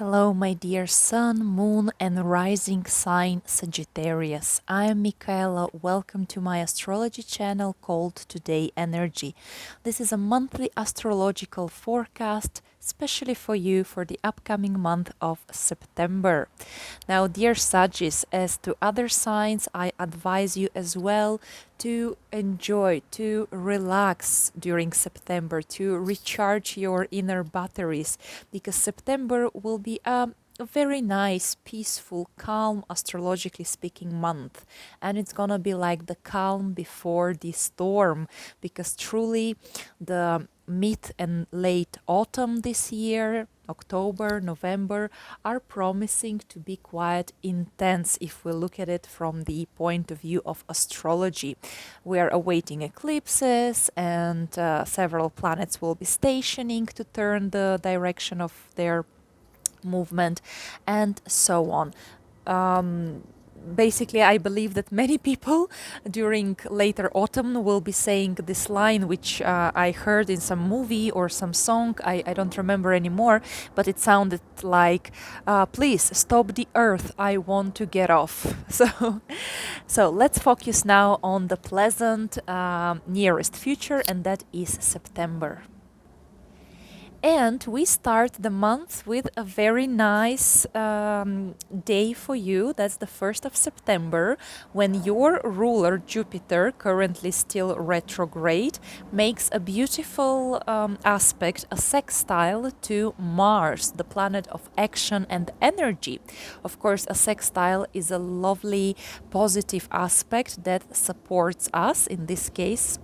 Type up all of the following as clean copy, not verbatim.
Hello, my dear Sun, Moon, and Rising sign Sagittarius. I am Michaela. Welcome to my astrology channel called Todayenergy. This is a monthly astrological forecast, especially for you for the upcoming month of September. Now, dear Sagittarius, as to other signs, I advise you as well to enjoy, to relax during September, to recharge your inner batteries, because September will be a very nice, peaceful, calm, astrologically speaking month. And it's gonna be like the calm before the storm, because truly the mid and late autumn this year, October, November, are promising to be quite intense if we look at it from the point of view of astrology. We are awaiting eclipses, and several planets will be stationing to turn the direction of their movement, and so on. Basically, I believe that many people during later autumn will be saying this line, which I heard in some movie or some song. I don't remember anymore, but it sounded like, please stop the earth, I want to get off. So let's focus now on the pleasant nearest future, and that is September. And we start the month with a very nice day for you. That's the 1st of September, when your ruler, Jupiter, currently still retrograde, makes a beautiful aspect, a sextile to Mars, the planet of action and energy. Of course, a sextile is a lovely, positive aspect that supports us. In this case,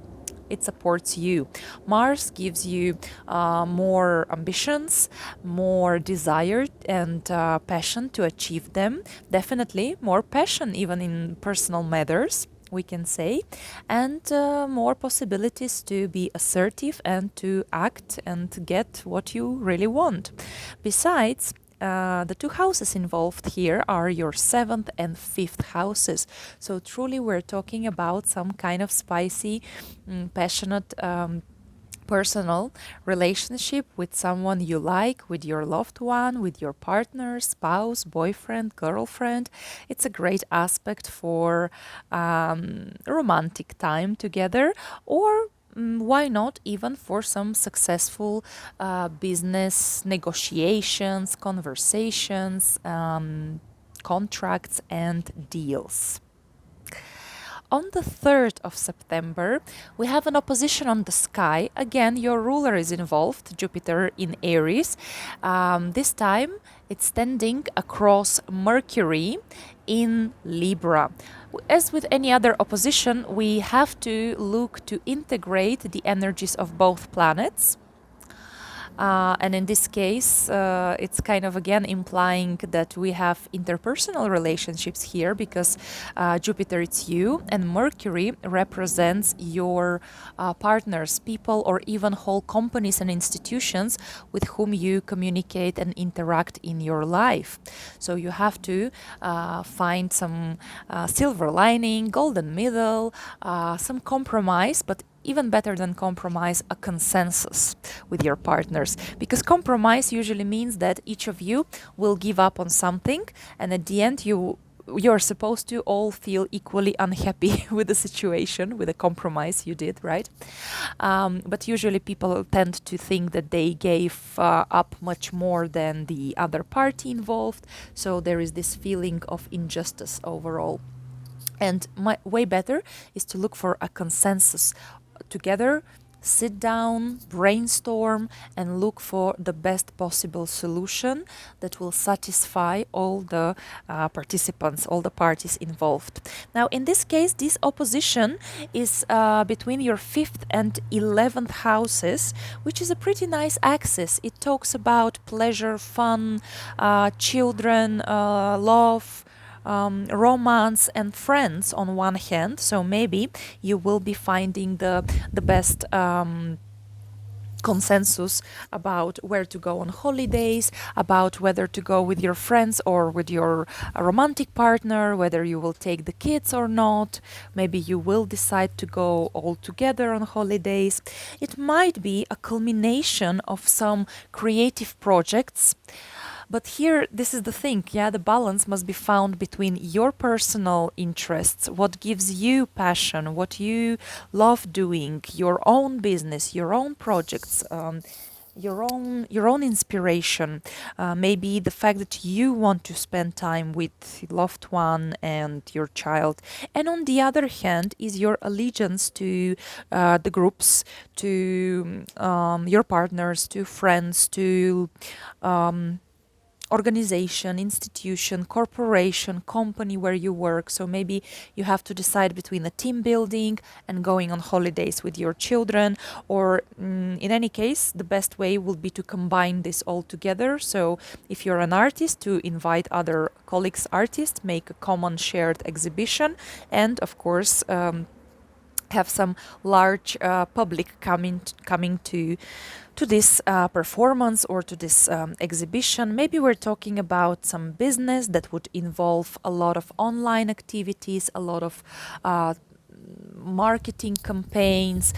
it supports you. Mars gives you more ambitions, more desire and passion to achieve them. Definitely more passion even in personal matters, we can say, and more possibilities to be assertive and to act and get what you really want. Besides, the two houses involved here are your 7th and 5th houses. So truly we're talking about some kind of spicy, passionate, personal relationship with someone you like, with your loved one, with your partner, spouse, boyfriend, girlfriend. It's a great aspect for romantic time together, or why not even for some successful business negotiations, conversations, contracts, and deals. On the 3rd of September, we have an opposition on the sky. Again, your ruler is involved, Jupiter in Aries. This time, it's standing across Mercury in Libra. As with any other opposition, we have to look to integrate the energies of both planets. And in this case, it's kind of again implying that we have interpersonal relationships here, because Jupiter, it's you, and Mercury represents your partners, people, or even whole companies and institutions with whom you communicate and interact in your life. So you have to find some silver lining, golden middle, some compromise, but even better than compromise, a consensus with your partners. Because compromise usually means that each of you will give up on something, and at the end you're supposed to all feel equally unhappy with the situation, with the compromise you did, right? But usually people tend to think that they gave up much more than the other party involved, so there is this feeling of injustice overall. And way better is to look for a consensus together, sit down, brainstorm, and look for the best possible solution that will satisfy all the participants, all the parties involved. Now, in this case, this opposition is between your 5th and 11th houses, which is a pretty nice axis. It talks about pleasure, fun, children, love, romance, and friends on one hand. So maybe you will be finding the best consensus about where to go on holidays, about whether to go with your friends or with your romantic partner, whether you will take the kids or not. Maybe you will decide to go all together on holidays. It might be a culmination of some creative projects But here, this is the thing, yeah, the balance must be found between your personal interests, what gives you passion, what you love doing, your own business, your own projects, your own inspiration, maybe the fact that you want to spend time with loved one and your child, and on the other hand is your allegiance to the groups, to your partners, to friends, to organization, institution, corporation, company where you work. So maybe you have to decide between a team building and going on holidays with your children, or in any case, the best way will be to combine this all together. So if you're an artist, to invite other colleagues, artists, make a common shared exhibition, and of course, have some large public coming to this performance or to this exhibition. Maybe we're talking about some business that would involve a lot of online activities, a lot of marketing campaigns.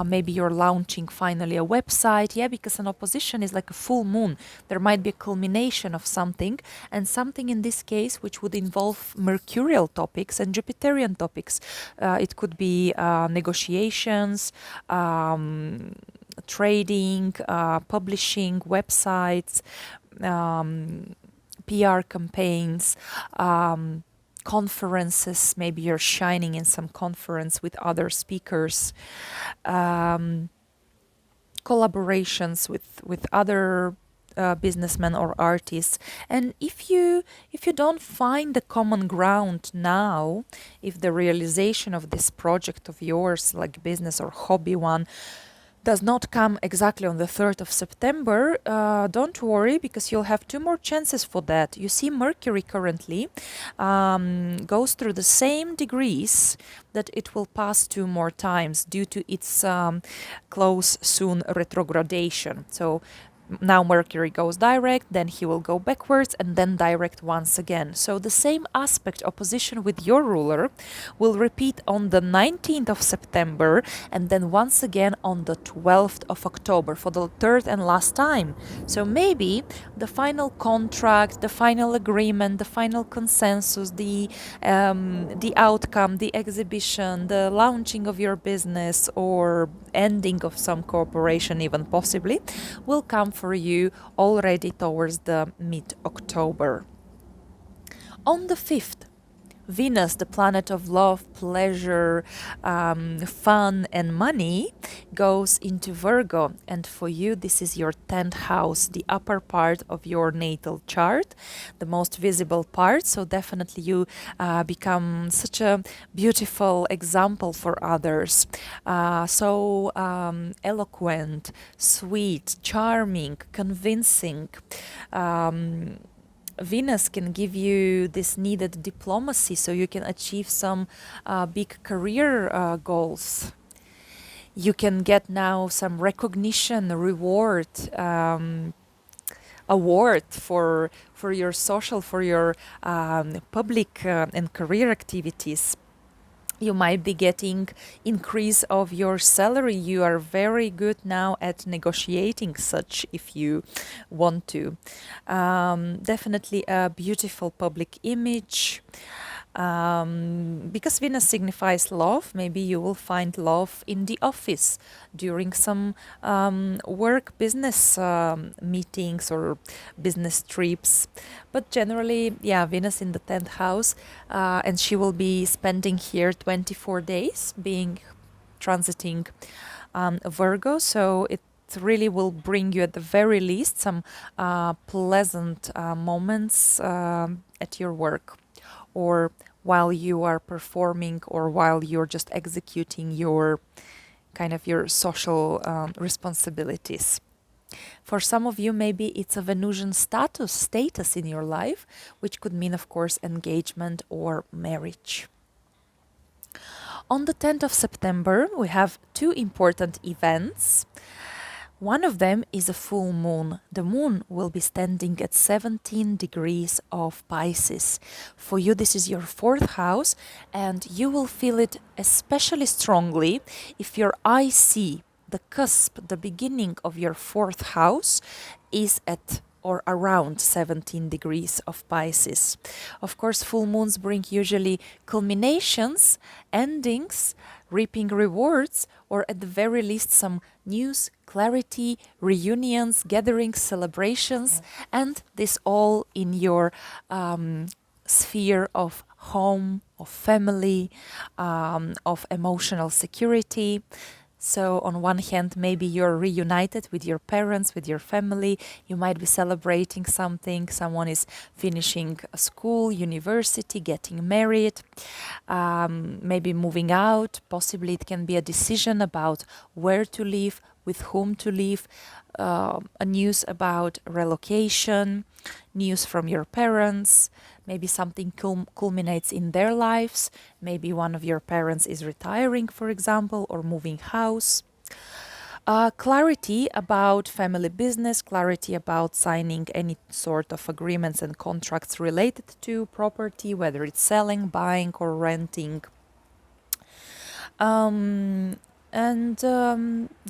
Maybe you're launching finally a website. Yeah, because an opposition is like a full moon. There might be a culmination of something, and something in this case which would involve Mercurial topics and Jupiterian topics. It could be negotiations, trading, publishing, websites, PR campaigns, conferences. Maybe you're shining in some conference with other speakers, collaborations with other businessmen or artists. And if you don't find the common ground now, if the realization of this project of yours, like business or hobby one, does not come exactly on the 3rd of September, don't worry, because you'll have 2 more chances for that. You see, Mercury currently goes through the same degrees that it will pass 2 more times due to its close soon retrogradation. So now Mercury goes direct, then he will go backwards and then direct once again. So the same aspect opposition with your ruler will repeat on the 19th of September and then once again on the 12th of October for the 3rd and last time. So maybe the final contract, the final agreement, the final consensus, the outcome, the exhibition, the launching of your business or ending of some cooperation even possibly will come for you already towards the mid-October. On the 5th, Venus, the planet of love, pleasure, fun, and money, goes into Virgo. And for you, this is your 10th house, the upper part of your natal chart, the most visible part. So definitely you become such a beautiful example for others. So eloquent, sweet, charming, convincing. Venus can give you this needed diplomacy so you can achieve some big career goals. You can get now some recognition, reward, award for your social, for your public and career activities. You might be getting increase of your salary. You are very good now at negotiating such if you want to. Definitely a beautiful public image. Because Venus signifies love, maybe you will find love in the office during some work business meetings or business trips. But generally, yeah, Venus in the 10th house, and she will be spending here 24 days, being transiting Virgo. So it really will bring you at the very least some pleasant moments at your work, or while you are performing, or while you're just executing your kind of your social responsibilities. For some of you, maybe it's a Venusian status in your life, which could mean, of course, engagement or marriage. On the 10th of September, we have 2 important events. One of them is a full moon. The moon will be standing at 17 degrees of Pisces. For you, this is your 4th house, and you will feel it especially strongly if your eye see the cusp, the beginning of your 4th house is at or around 17 degrees of Pisces. Of course, full moons bring usually culminations, endings, reaping rewards, or at the very least some news, clarity, reunions, gatherings, celebrations, and this all in your sphere of home, of family, of emotional security. So on one hand, maybe you're reunited with your parents, with your family. You might be celebrating something. Someone is finishing a school, university, getting married, maybe moving out. Possibly it can be a decision about where to live, with whom to live, a news about relocation, news from your parents. Maybe something culminates in their lives. Maybe one of your parents is retiring, for example, or moving house. Clarity about family business, clarity about signing any sort of agreements and contracts related to property, whether it's selling, buying, or renting.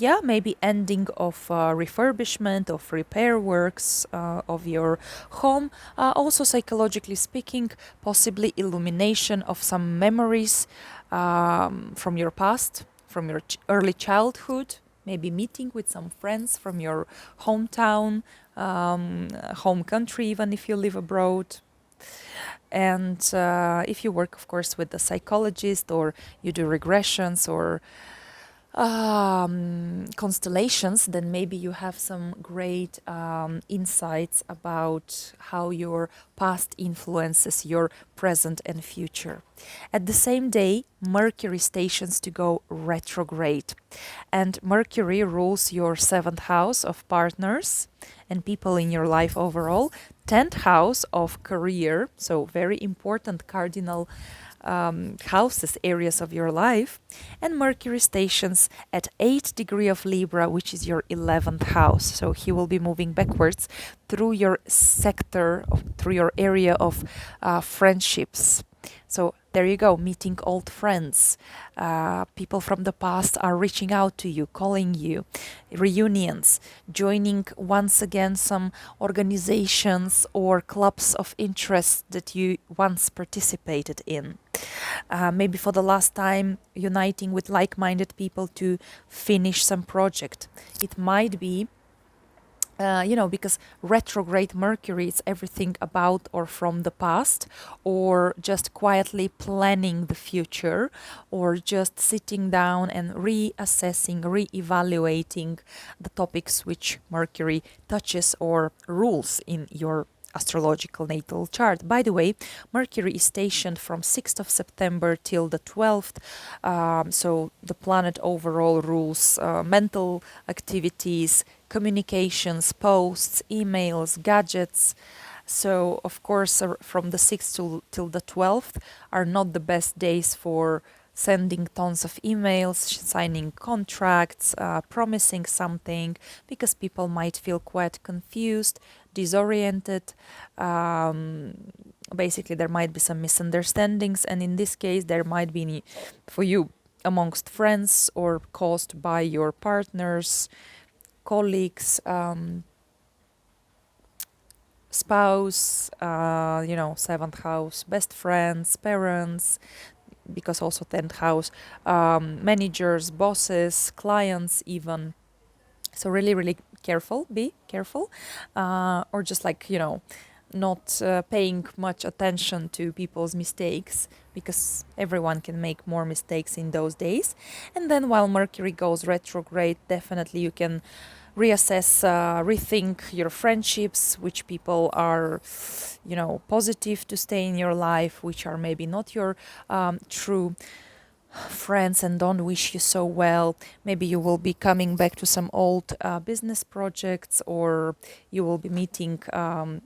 Yeah, maybe ending of refurbishment, of repair works of your home. Also, psychologically speaking, possibly illumination of some memories from your past, from your early childhood. Maybe meeting with some friends from your hometown, home country, even if you live abroad. And if you work, of course, with a psychologist, or you do regressions or constellations, then maybe you have some great insights about how your past influences your present and future. At the same day, Mercury stations to go retrograde, and Mercury rules your seventh house of partners and people in your life overall, 10th house of career, so very important cardinal houses, areas of your life, and Mercury stations at 8th degree of Libra, which is your 11th house. So he will be moving backwards through your sector, through your area of friendships. So there you go, meeting old friends. People from the past are reaching out to you, calling you, reunions, joining once again some organizations or clubs of interest that you once participated in. Maybe for the last time, uniting with like-minded people to finish some project. It might be because retrograde Mercury is everything about or from the past, or just quietly planning the future, or just sitting down and reassessing, re-evaluating the topics which Mercury touches or rules in your astrological natal chart. By the way, Mercury is stationed from 6th of September till the 12th. So the planet overall rules mental activities, communications, posts, emails, gadgets. So, of course, from the 6th till the 12th are not the best days for sending tons of emails, signing contracts, promising something, because people might feel quite confused, disoriented. Basically, there might be some misunderstandings, and in this case, there might be for you amongst friends or caused by your partners, colleagues, spouse, seventh house, best friends, parents, because also 10th house, managers, bosses, clients, even. So really, really careful, be careful, or just not paying much attention to people's mistakes, because everyone can make more mistakes in those days. And then while Mercury goes retrograde, definitely you can reassess, rethink your friendships, which people are, positive to stay in your life, which are maybe not your true friends and don't wish you so well. Maybe you will be coming back to some old business projects, or you will be meeting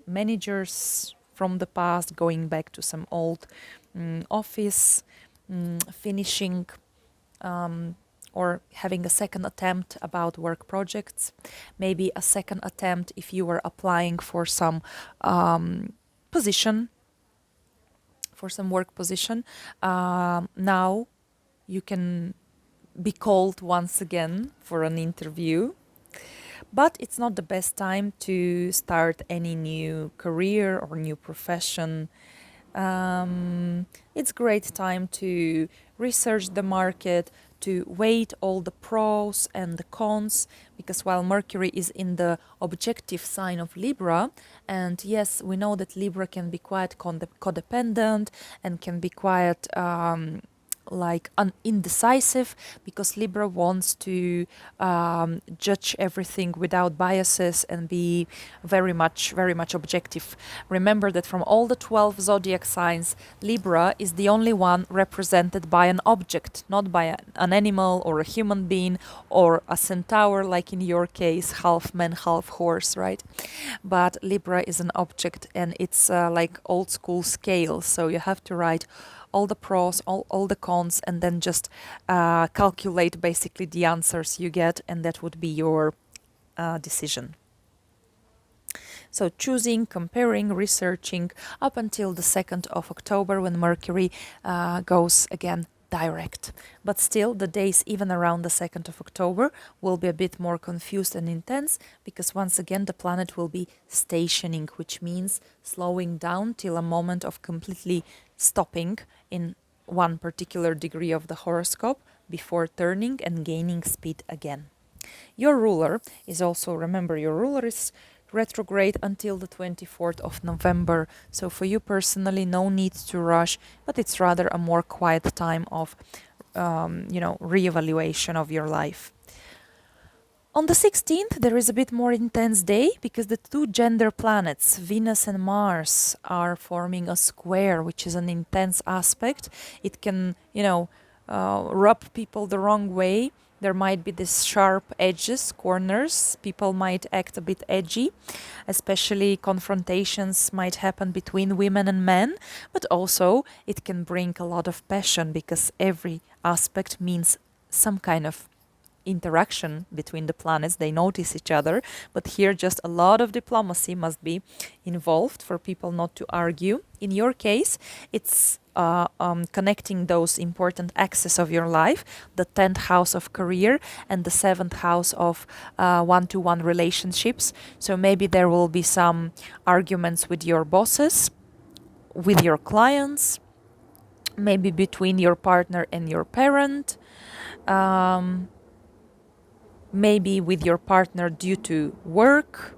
managers from the past, going back to some old office, finishing or having a second attempt about work projects. Maybe a second attempt if you were applying for some position, for some work position. Now you can be called once again for an interview. But it's not the best time to start any new career or new profession. It's great time to research the market, to weigh all the pros and the cons, because while Mercury is in the objective sign of Libra, and yes, we know that Libra can be quite codependent and can be quite like indecisive, because Libra wants to judge everything without biases and be very much objective. Remember that from all the 12 zodiac signs, Libra is the only one represented by an object, not by an animal or a human being or a centaur, like in your case, half man, half horse, right? But Libra is an object, and it's like old school scale, so you have to write all the pros, all the cons, and then just calculate basically the answers you get, and that would be your decision. So choosing, comparing, researching up until the 2nd of October, when Mercury goes again direct. But still, the days even around the 2nd of October will be a bit more confused and intense, because once again the planet will be stationing, which means slowing down till a moment of completely stopping in one particular degree of the horoscope before turning and gaining speed again. Your ruler is also, remember, your ruler is retrograde until the 24th of November. So for you personally, no need to rush, but it's rather a more quiet time of, reevaluation of your life. On the 16th, there is a bit more intense day, because the two gender planets, Venus and Mars, are forming a square, which is an intense aspect. It can, rub people the wrong way. There might be these sharp edges, corners. People might act a bit edgy, especially confrontations might happen between women and men, but also it can bring a lot of passion, because every aspect means some kind of interaction between the planets. They notice each other, but here just a lot of diplomacy must be involved for people not to argue. In your case, it's connecting those important axes of your life, the 10th house of career and the 7th house of one-to-one relationships. So maybe there will be some arguments with your bosses, with your clients, maybe between your partner and your parent, maybe with your partner due to work.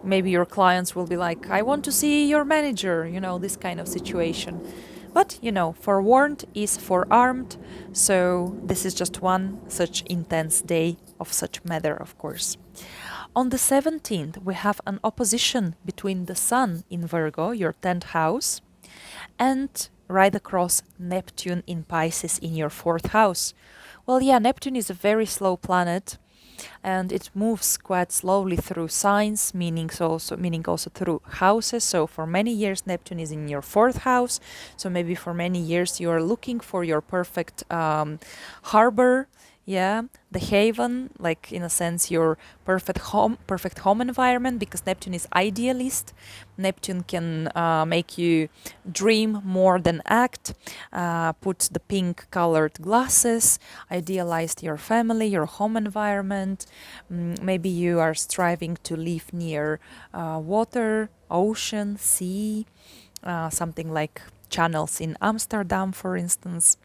Maybe your clients will be like, I want to see your manager, this kind of situation. But, forewarned is forearmed. So this is just one such intense day of such matter, of course. On the 17th, we have an opposition between the Sun in Virgo, your 10th house, and right across Neptune in Pisces in your 4th house. Well, yeah, Neptune is a very slow planet, and it moves quite slowly through signs, meaning also through houses. So for many years, Neptune is in your 4th house. So maybe for many years you are looking for your perfect harbor. Yeah, the haven, like in a sense your perfect home environment, because Neptune is idealist. Neptune can make you dream more than act, put the pink colored glasses, idealize your family, your home environment. Maybe you are striving to live near water, ocean, sea, something like channels in Amsterdam, for instance,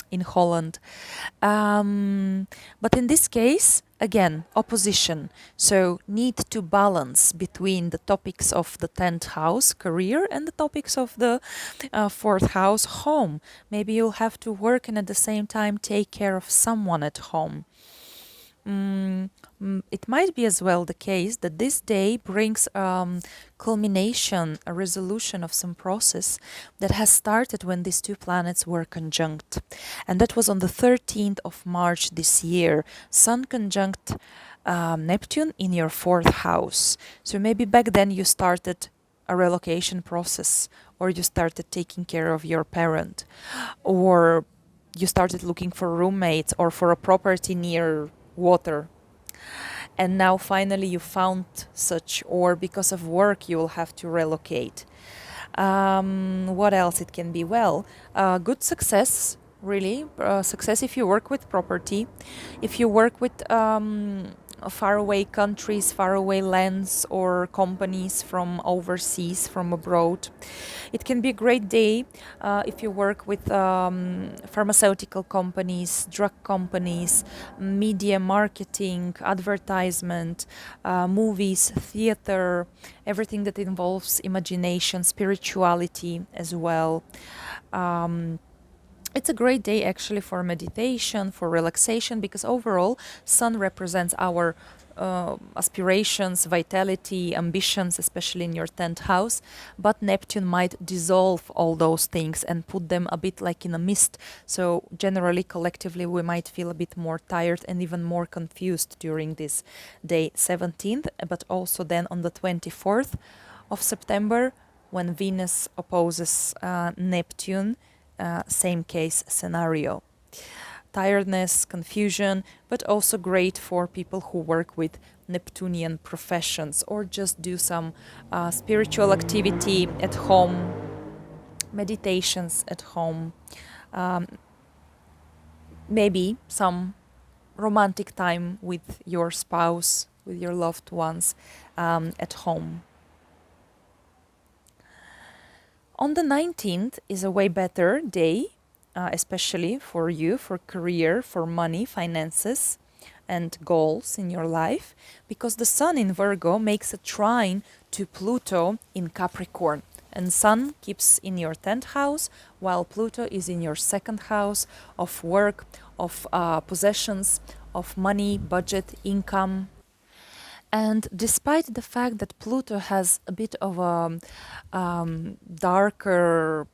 in Holland. But in this case, again, opposition. So need to balance between the topics of the 10th house, career, and the topics of the 4th house, home. Maybe you'll have to work and at the same time take care of someone at home. It might be as well the case that this day brings culmination, a resolution of some process that has started when these two planets were conjunct. And that was on the 13th of March this year. Sun conjunct Neptune in your 4th house. So maybe back then you started a relocation process, or you started taking care of your parent, or you started looking for roommates or for a property near water. And now finally you found such, or because of work you will have to relocate. What else it can be? Well, good success, really. Success if you work with property, if you work with faraway countries, faraway lands, or companies from overseas, from abroad. It can be a great day if you work with pharmaceutical companies, drug companies, media marketing, advertisement, movies, theater, everything that involves imagination, spirituality as well. Um, it's a great day actually for meditation, for relaxation, because overall, Sun represents our aspirations, vitality, ambitions, especially in your 10th house. But Neptune might dissolve all those things and put them a bit like in a mist. So, generally, collectively, we might feel a bit more tired and even more confused during this day 17th, but also then on the 24th of September, when Venus opposes Neptune. Same case scenario. Tiredness, confusion, but also great for people who work with Neptunian professions or just do some spiritual activity at home, meditations at home, um, maybe some romantic time with your spouse, with your loved ones at home. On the 19th is a way better day, especially for you, for career, for money, finances, and goals in your life, because the Sun in Virgo makes a trine to Pluto in Capricorn. And Sun keeps in your 10th house, while Pluto is in your 2nd house of work, of possessions, of money, budget, income. And despite the fact that Pluto has a bit of a darker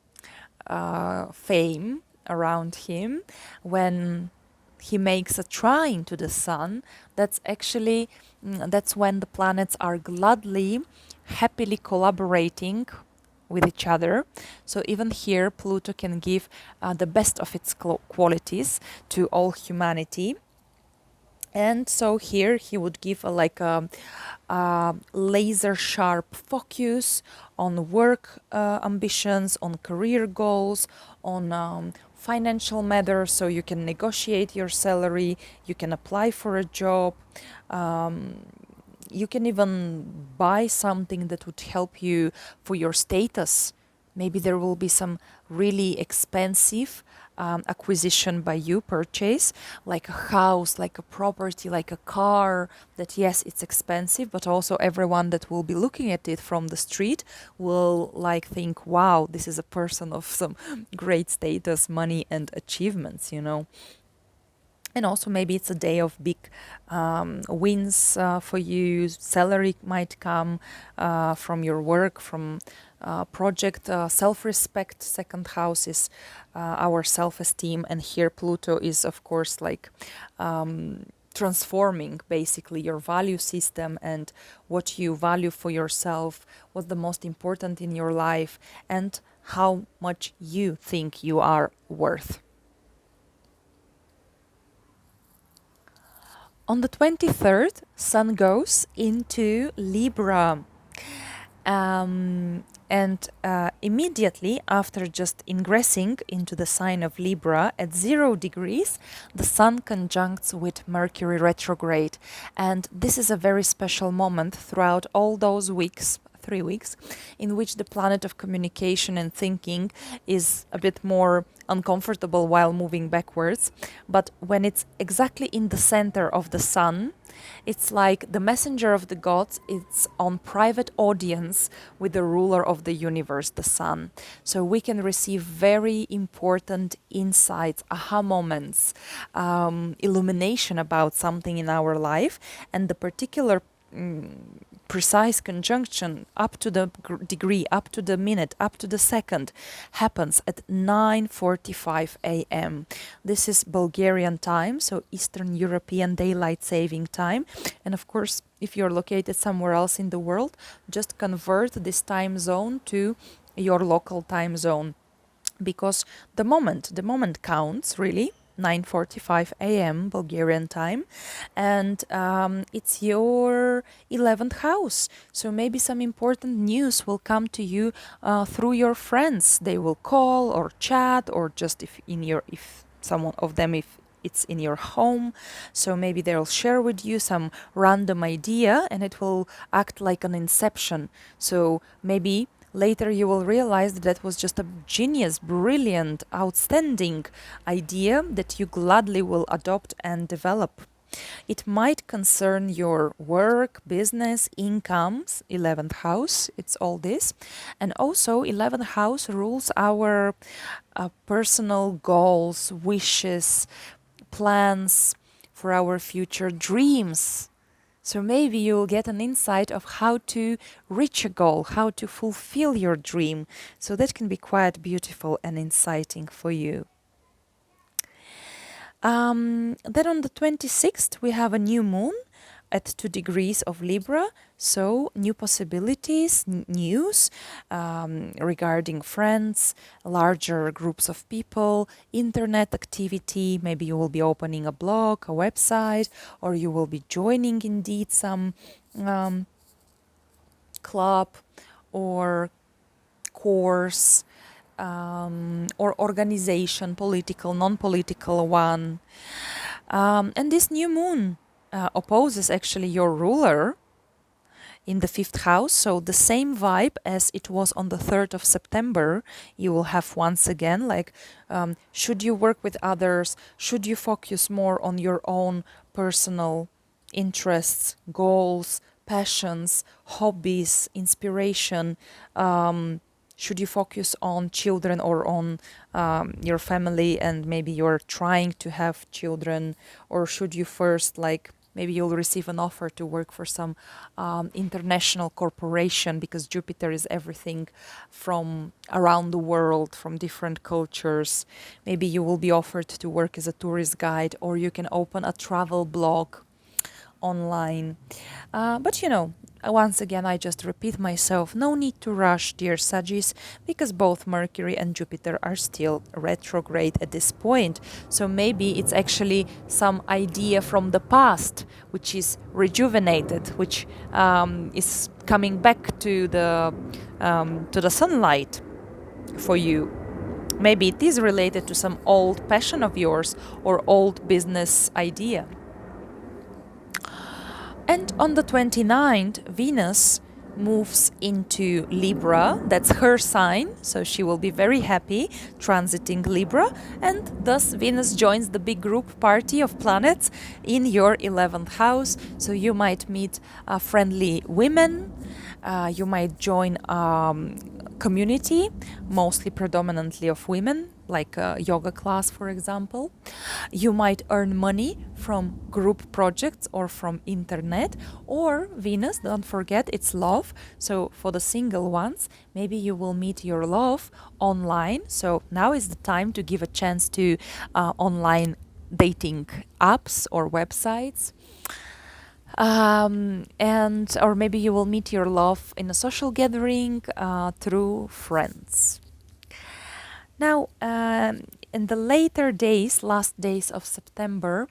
fame around him, when he makes a trine to the Sun, that's actually that's when the planets are gladly, happily collaborating with each other. So even here, Pluto can give the best of its qualities to all humanity. And so here he would give a laser sharp focus on work ambitions, on career goals, on financial matters. So you can negotiate your salary, you can apply for a job, you can even buy something that would help you for your status. Maybe there will be some really expensive acquisition by you, purchase, like a house, like a property, like a car, that yes, it's expensive, but also everyone that will be looking at it from the street will like think, wow, this is a person of some great status, money, and achievements, you know. And also maybe it's a day of big wins for you. Salary might come from your work, from project. Self-respect, 2nd house is our self-esteem, and here Pluto is of course like transforming basically your value system and what you value for yourself, what's the most important in your life, and how much you think you are worth. On the 23rd, Sun goes into Libra. And immediately after just ingressing into the sign of Libra at 0 degrees, the Sun conjuncts with Mercury retrograde. And this is a very special moment throughout all those weeks, 3 weeks, in which the planet of communication and thinking is a bit more uncomfortable while moving backwards. But when it's exactly in the center of the Sun, it's like the messenger of the gods, it's on private audience with the ruler of the universe, the Sun. So we can receive very important insights, aha moments, illumination about something in our life, and the particular precise conjunction up to the degree, up to the minute, up to the second happens at 9:45 a.m. This is Bulgarian time, so Eastern European Daylight Saving Time. And of course, if you're located somewhere else in the world, just convert this time zone to your local time zone, because the moment counts really. 9:45 a.m. Bulgarian time, and it's your 11th house. So maybe some important news will come to you through your friends. They will call or chat, or just if someone of them, if it's in your home. So maybe they'll share with you some random idea and it will act like an inception. So maybe later you will realize that that was just a genius, brilliant, outstanding idea that you gladly will adopt and develop. It might concern your work, business, incomes, 11th house, it's all this. And also 11th house rules our personal goals, wishes, plans for our future, dreams. So maybe you'll get an insight of how to reach a goal, how to fulfill your dream. So that can be quite beautiful and inciting for you. Then on the 26th, we have a new moon at 2 degrees of Libra. So new possibilities, news regarding friends, larger groups of people, internet activity. Maybe you will be opening a blog, a website, or you will be joining indeed some club or course or organization, political, non-political one. And this new moon opposes actually your ruler in the 5th house. So the same vibe as it was on the 3rd of September, you will have once again, like, should you work with others? Should you focus more on your own personal interests, goals, passions, hobbies, inspiration? Should you focus on children or on your family and maybe you're trying to have children? Or should you first, like, maybe you'll receive an offer to work for some international corporation because Jupiter is everything from around the world, from different cultures. Maybe you will be offered to work as a tourist guide or you can open a travel blog online. But you know, once again, I just repeat myself, no need to rush, dear Sagittarius, because both Mercury and Jupiter are still retrograde at this point. So maybe it's actually some idea from the past which is rejuvenated, which is coming back to the sunlight for you. Maybe it is related to some old passion of yours or old business idea. And on the 29th, Venus moves into Libra. That's her sign, so she will be very happy transiting Libra, and thus Venus joins the big group party of planets in your 11th house. So you might meet friendly women, you might join community, mostly predominantly of women, like a yoga class, for example. You might earn money from group projects or from internet, or Venus, don't forget, it's love. So for the single ones, maybe you will meet your love online. So now is the time to give a chance to online dating apps or websites. And or maybe you will meet your love in a social gathering through friends. Now, in the later days, last days of September,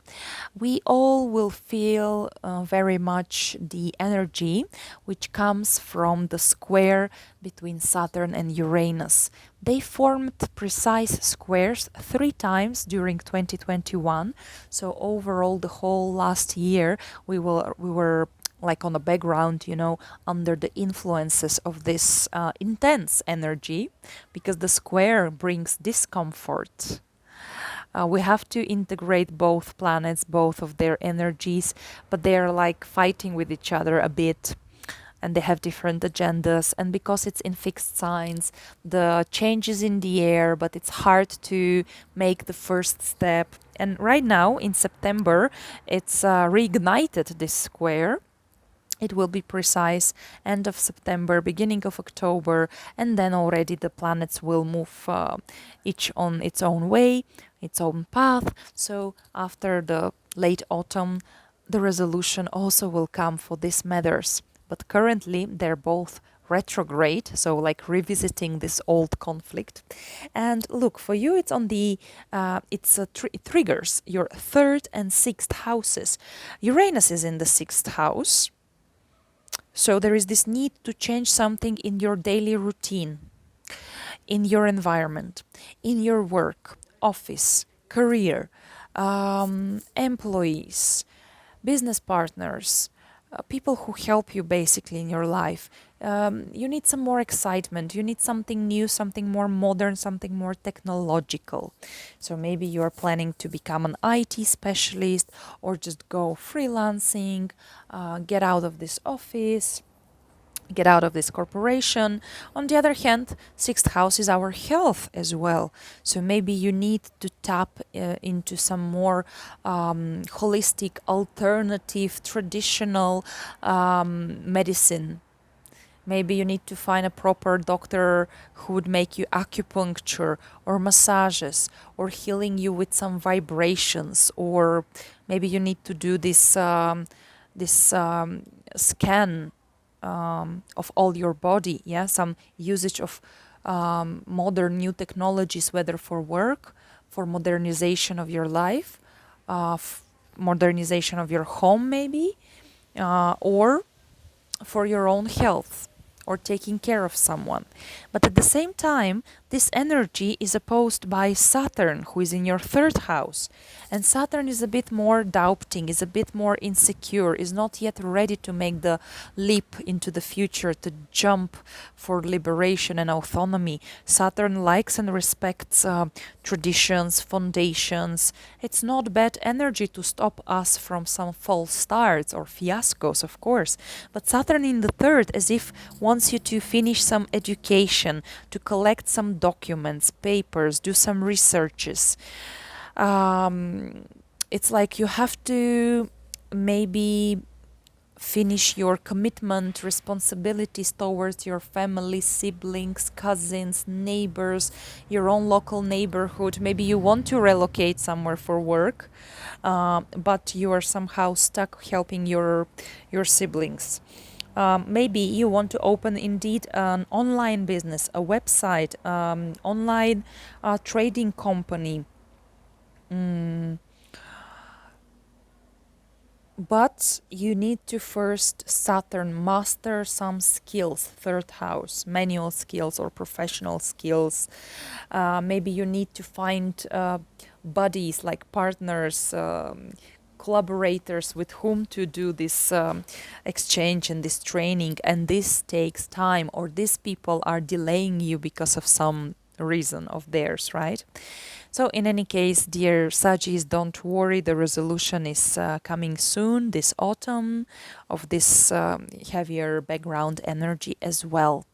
we all will feel very much the energy which comes from the square between Saturn and Uranus. They formed precise squares 3 times during 2021. So overall, the whole last year, we were like on the background, you know, under the influences of this intense energy, because the square brings discomfort. We have to integrate both planets, both of their energies, but they are like fighting with each other a bit, and they have different agendas. And because it's in fixed signs, the change is in the air, but it's hard to make the first step. And right now, in September, it's reignited this square. It will be precise end of September, beginning of October, and then already the planets will move each on its own way, its own path. So after the late autumn, the resolution also will come for these matters. But currently, they're both retrograde, so like revisiting this old conflict. And look, for you, it's on the it triggers your 3rd and 6th houses. Uranus is in the 6th house. So there is this need to change something in your daily routine, in your environment, in your work, office, career, employees, business partners, people who help you basically in your life. You need some more excitement. You need something new, something more modern, something more technological. So maybe you're planning to become an IT specialist or just go freelancing, get out of this office, get out of this corporation. On the other hand, sixth house is our health as well. So maybe you need to tap into some more holistic, alternative, traditional medicine. Maybe you need to find a proper doctor who would make you acupuncture or massages or healing you with some vibrations, or maybe you need to do this scan of all your body. Yeah, some usage of modern new technologies, whether for work, for modernization of your life, modernization of your home, maybe, or for your own health or taking care of someone. But at the same time, this energy is opposed by Saturn, who is in your third house. And Saturn is a bit more doubting, is a bit more insecure, is not yet ready to make the leap into the future, to jump for liberation and autonomy. Saturn likes and respects traditions, foundations. It's not bad energy to stop us from some false starts or fiascos, of course. But Saturn in the third, as if wants you to finish some education, to collect some documents, papers, do some researches. It's like you have to maybe finish your commitment, responsibilities towards your family, siblings, cousins, neighbors, your own local neighborhood. Maybe you want to relocate somewhere for work, but you are somehow stuck helping your siblings. Maybe you want to open indeed an online business, a website, online trading company. But you need to first Saturn master some skills, third house, manual skills or professional skills. Maybe you need to find buddies, like partners, collaborators with whom to do this exchange and this training, and this takes time, or these people are delaying you because of some reason of theirs, right? So in any case, dear Sagis, don't worry, the resolution is coming soon, this autumn, of this heavier background energy as well.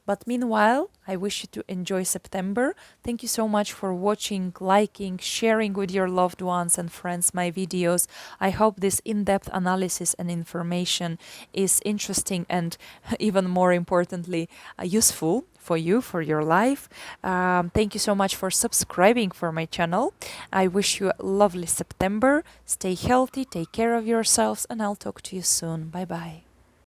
But meanwhile, I wish you to enjoy September. Thank you so much for watching, liking, sharing with your loved ones and friends my videos. I hope this in-depth analysis and information is interesting and even more importantly, useful for you, for your life. Thank you so much for subscribing for my channel. I wish you a lovely September. Stay healthy, take care of yourselves, and I'll talk to you soon. Bye bye.